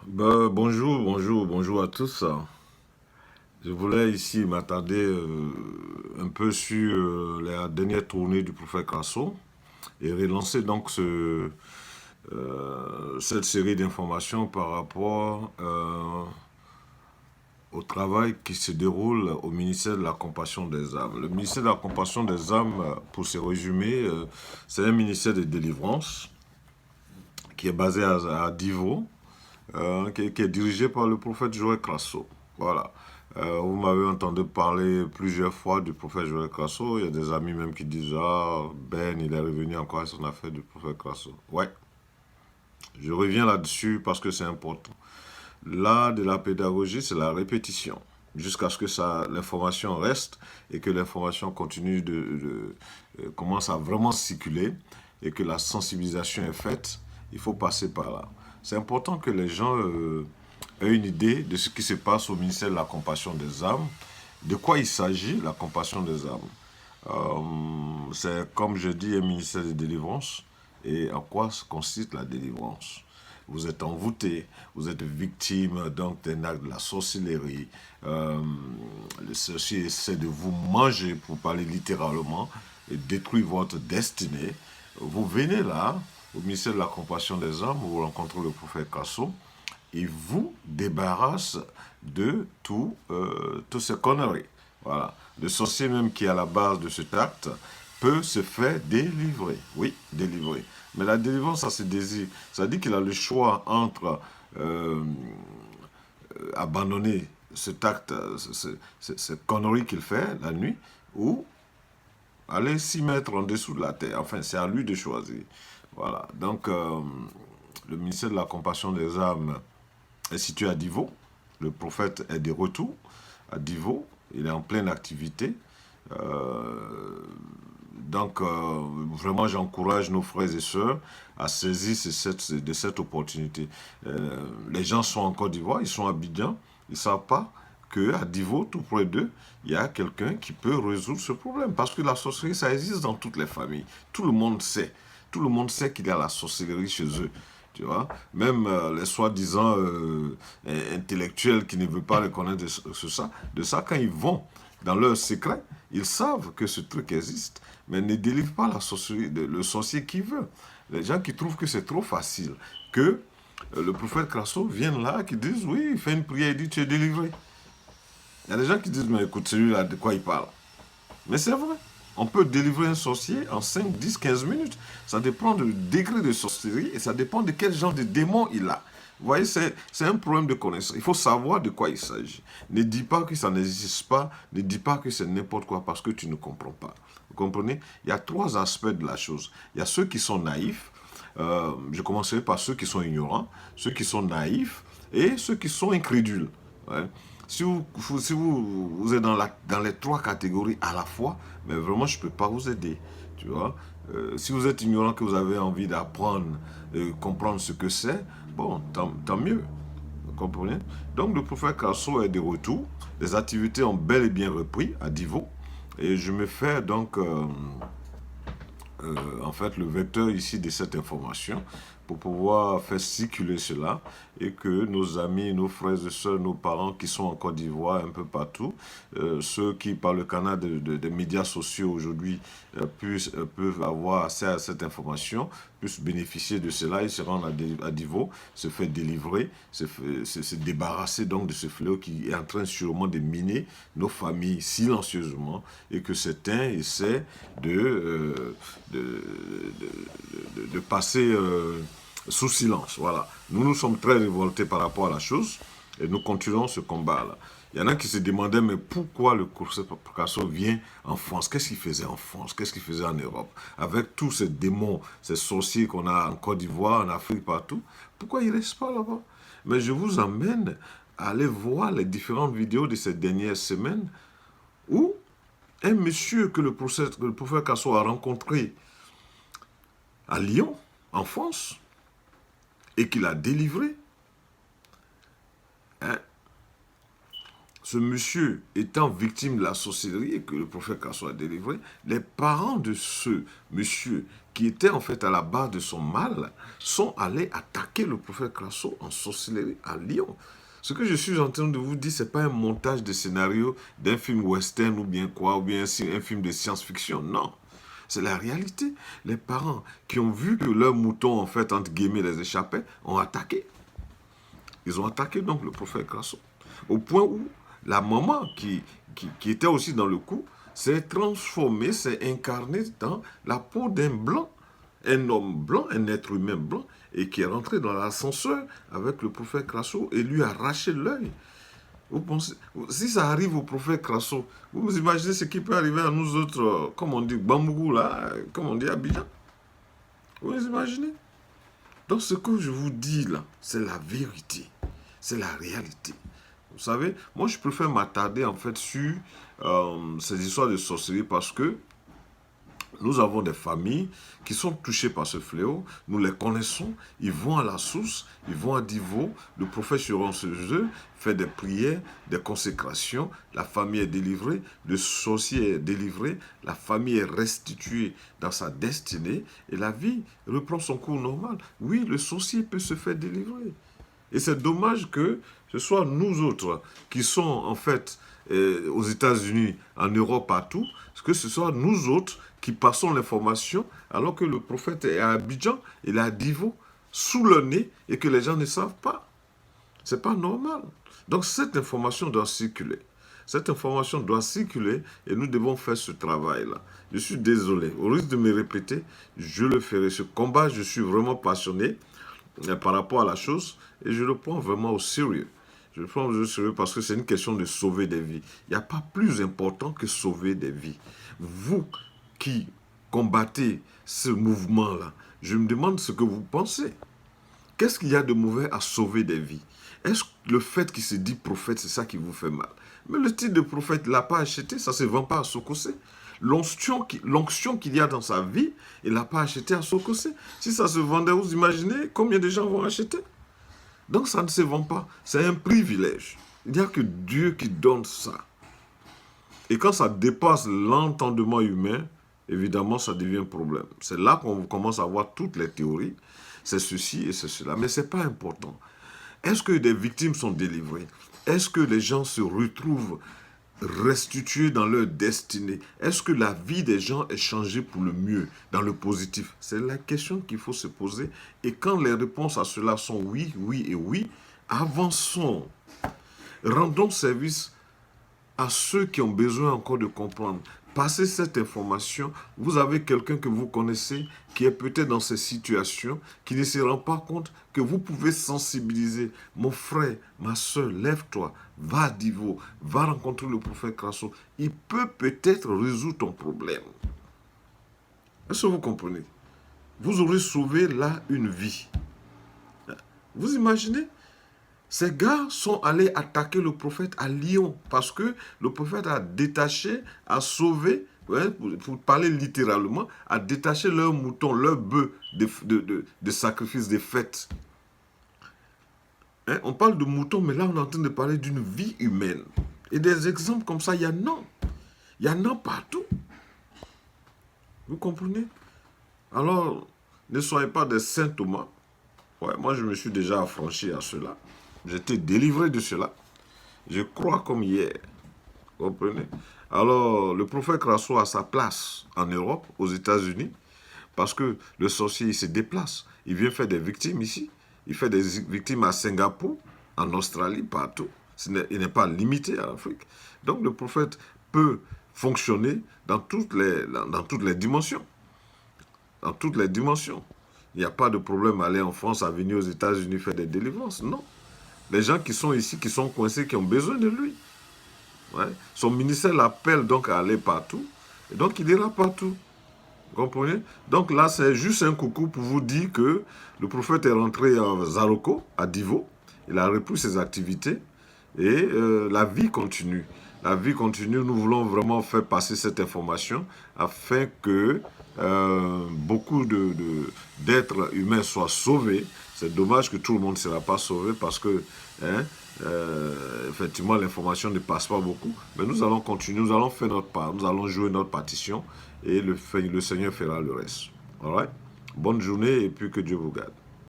Bonjour à tous. Je voulais ici m'attarder un peu sur la dernière tournée du prophète Crasso et relancer donc cette série d'informations par rapport au travail qui se déroule au ministère de la Compassion des âmes. Le ministère de la Compassion des âmes, pour se résumer, c'est un ministère de délivrance qui est basé à Divo, qui est dirigé par le prophète Joël Crasso. Voilà. Vous m'avez entendu parler plusieurs fois du prophète Joël Crasso. Il y a des amis même qui disent ah, Ben, il est revenu encore à son affaire du prophète Crasso. Ouais, je reviens là-dessus parce que c'est important. L'art de la pédagogie, c'est la répétition. Jusqu'à ce que l'information reste et que l'information continue commence à vraiment circuler et que la sensibilisation est faite, il faut passer par là. C'est important que les gens aient une idée de ce qui se passe au ministère de la Compassion des âmes, de quoi il s'agit, la compassion des âmes. C'est, comme je dis, un ministère de délivrance. Et en quoi consiste la délivrance? Vous êtes envoûté, vous êtes victime donc d'un acte de la sorcellerie. Le sorcier essaie de vous manger, pour parler littéralement, et détruire votre destinée. Vous venez là, au ministère de la Compassion des âmes, vous rencontrez le prophète Casso, il vous débarrasse de toutes ces conneries. Voilà. Le sorcier même qui est à la base de cet acte peut se faire délivrer. Oui, délivrer. Mais la délivrance, ça se désire. Ça dit qu'il a le choix entre euh, abandonner cet acte, cette connerie qu'il fait la nuit, ou aller s'y mettre en dessous de la terre. Enfin, c'est à lui de choisir. Voilà. Donc, le ministère de la Compassion des âmes est situé à Divo. Le prophète est de retour à Divo. Il est en pleine activité. Euh, vraiment, j'encourage nos frères et sœurs à saisir de cette opportunité. Les gens sont en Côte d'Ivoire, ils sont à Abidjan, ils ne savent pas qu'à Divo, tout près d'eux, il y a quelqu'un qui peut résoudre ce problème. Parce que la sorcellerie, ça existe dans toutes les familles. Tout le monde sait. Tout le monde sait qu'il y a la sorcellerie chez eux. Tu vois, même les soi-disant intellectuels qui ne veulent pas reconnaître de ça, quand ils vont dans leur secret, ils savent que ce truc existe, mais ne délivrent pas la sorcellerie, le sorcier qui veut. Les gens qui trouvent que c'est trop facile, que le prophète Crasso vienne là, qui disent oui, il fait une prière, il dit tu es délivré. Il y a des gens qui disent mais écoute, celui-là, de quoi il parle? Mais c'est vrai. On peut délivrer un sorcier en 5, 10, 15 minutes. Ça dépend du degré de sorcellerie et ça dépend de quel genre de démon il a. Vous voyez, c'est un problème de connaissance. Il faut savoir de quoi il s'agit. Ne dis pas que ça n'existe pas. Ne dis pas que c'est n'importe quoi parce que tu ne comprends pas. Vous comprenez? Il y a trois aspects de la chose. Il y a ceux qui sont naïfs. Je commencerai par ceux qui sont ignorants, ceux qui sont naïfs et ceux qui sont incrédules. Ouais. Si vous êtes dans les trois catégories à la fois, mais vraiment, je ne peux pas vous aider. Tu vois? Si vous êtes ignorant, que vous avez envie d'apprendre, de comprendre ce que c'est, bon, tant mieux. Vous comprenez? Donc, le prophète Casso est de retour. Les activités ont bel et bien repris à Divo. Et je me fais donc en fait le vecteur ici de cette information pour pouvoir faire circuler cela et que nos amis, nos frères et sœurs, nos parents qui sont en Côte d'Ivoire, un peu partout, ceux qui par le canal des médias sociaux aujourd'hui peuvent avoir accès à cette information, puissent bénéficier de cela, ils se rendent à Divo, se faire délivrer, se débarrasser donc de ce fléau qui est en train sûrement de miner nos familles silencieusement et que certains essaient de passer sous silence. Voilà. Nous sommes très révoltés par rapport à la chose et nous continuons ce combat-là. Il y en a qui se demandaient, mais pourquoi le professeur Picasso vient en France? Qu'est-ce qu'il faisait en France? Qu'est-ce qu'il faisait en Europe? Avec tous ces démons, ces sorciers qu'on a en Côte d'Ivoire, en Afrique, partout, pourquoi il ne reste pas là-bas? Mais je vous emmène à aller voir les différentes vidéos de ces dernières semaines où un monsieur que le professeur Casso a rencontré à Lyon, en France, et qu'il a délivré, hein, ce monsieur étant victime de la sorcellerie et que le prophète Casso a délivré, les parents de ce monsieur qui étaient en fait à la base de son mal, sont allés attaquer le prophète Crasso en sorcellerie à Lyon. Ce que je suis en train de vous dire, ce n'est pas un montage de scénario d'un film western ou bien quoi, ou bien un film de science-fiction, non. C'est la réalité. Les parents qui ont vu que leurs moutons, en fait, entre guillemets, les échappaient, ont attaqué. Ils ont attaqué donc le prophète Crasso. Au point où la maman qui était aussi dans le coup s'est transformée, s'est incarnée dans la peau d'un blanc, un homme blanc, un être humain blanc, et qui est rentré dans l'ascenseur avec le prophète Crasso et lui a arraché l'œil. Vous pensez, si ça arrive au prophète Crasso, vous imaginez ce qui peut arriver à nous autres, comme on dit, Bambougou là, comme on dit Abidjan. Vous imaginez? Donc ce que je vous dis là, c'est la vérité, c'est la réalité. Vous savez, moi je préfère m'attarder en fait sur ces histoires de sorcellerie parce que nous avons des familles qui sont touchées par ce fléau, nous les connaissons, ils vont à la source, ils vont à Divo, le prophète sur ce jeu fait des prières, des consécrations, la famille est délivrée, le sorcier est délivré, la famille est restituée dans sa destinée et la vie reprend son cours normal. Oui, le sorcier peut se faire délivrer. Et c'est dommage que ce soit nous autres qui sommes en fait aux États-Unis, en Europe, partout, que ce soit nous autres qui passons l'information alors que le prophète est à Abidjan, il est à Divo, sous le nez et que les gens ne savent pas. C'est pas normal. Donc cette information doit circuler. Cette information doit circuler et nous devons faire ce travail-là. Je suis désolé. Au risque de me répéter, je le ferai. Ce combat, je suis vraiment passionné par rapport à la chose et je le prends vraiment au sérieux. Je le prends au sérieux parce que c'est une question de sauver des vies. Il n'y a pas plus important que sauver des vies. Vous qui combattez ce mouvement-là, je me demande ce que vous pensez. Qu'est-ce qu'il y a de mauvais à sauver des vies? Est-ce que le fait qu'il se dit prophète, c'est ça qui vous fait mal? Mais le titre de prophète, il ne l'a pas acheté, ça ne se vend pas à Sokosé. L'onction qu'il y a dans sa vie, il ne l'a pas acheté à Sokosé. Si ça se vendait, vous imaginez combien de gens vont acheter? Donc ça ne se vend pas. C'est un privilège. Il n'y a que Dieu qui donne ça. Et quand ça dépasse l'entendement humain, évidemment, ça devient un problème. C'est là qu'on commence à voir toutes les théories. C'est ceci et c'est cela. Mais ce n'est pas important. Est-ce que des victimes sont délivrées? Est-ce que les gens se retrouvent restitués dans leur destinée? Est-ce que la vie des gens est changée pour le mieux, dans le positif? C'est la question qu'il faut se poser. Et quand les réponses à cela sont oui, oui et oui, avançons. Rendons service à ceux qui ont besoin encore de comprendre. Passez cette information, vous avez quelqu'un que vous connaissez qui est peut-être dans ces situations, qui ne se rend pas compte que vous pouvez sensibiliser. Mon frère, ma soeur, lève-toi, va à Divo, va rencontrer le prophète Crasso. Il peut peut-être résoudre ton problème. Est-ce que vous comprenez? Vous aurez sauvé là une vie. Vous imaginez? Ces gars sont allés attaquer le prophète à Lyon parce que le prophète a détaché, a sauvé, ouais, pour parler littéralement, a détaché leurs moutons, leurs bœufs de sacrifices, de fêtes. Hein, on parle de moutons, mais là on est en train de parler d'une vie humaine. Et des exemples comme ça, il y en a. Il y en a partout. Vous comprenez? Alors, ne soyez pas des saint Thomas. Ouais, moi je me suis déjà affranchi à cela. J'étais délivré de cela. Je crois comme hier. Vous comprenez? Alors, le prophète Crasso a sa place en Europe, aux États-Unis, parce que le sorcier, il se déplace. Il vient faire des victimes ici. Il fait des victimes à Singapour, en Australie, partout. Il n'est pas limité à l'Afrique. Donc, le prophète peut fonctionner dans toutes les dimensions. Dans toutes les dimensions. Il n'y a pas de problème à aller en France, à venir aux États-Unis faire des délivrances. Non. Les gens qui sont ici, qui sont coincés, qui ont besoin de lui. Ouais. Son ministère l'appelle donc à aller partout. Et donc, il ira partout. Vous comprenez? Donc là, c'est juste un coucou pour vous dire que le prophète est rentré à Zaroko, à Divo. Il a repris ses activités. Et la vie continue. La vie continue. Nous voulons vraiment faire passer cette information afin que beaucoup d'êtres humains soient sauvés. C'est dommage que tout le monde ne sera pas sauvé parce que, hein, effectivement, l'information ne passe pas beaucoup. Mais nous allons continuer, nous allons faire notre part, nous allons jouer notre partition et le Seigneur fera le reste. All right? Bonne journée et puis que Dieu vous garde.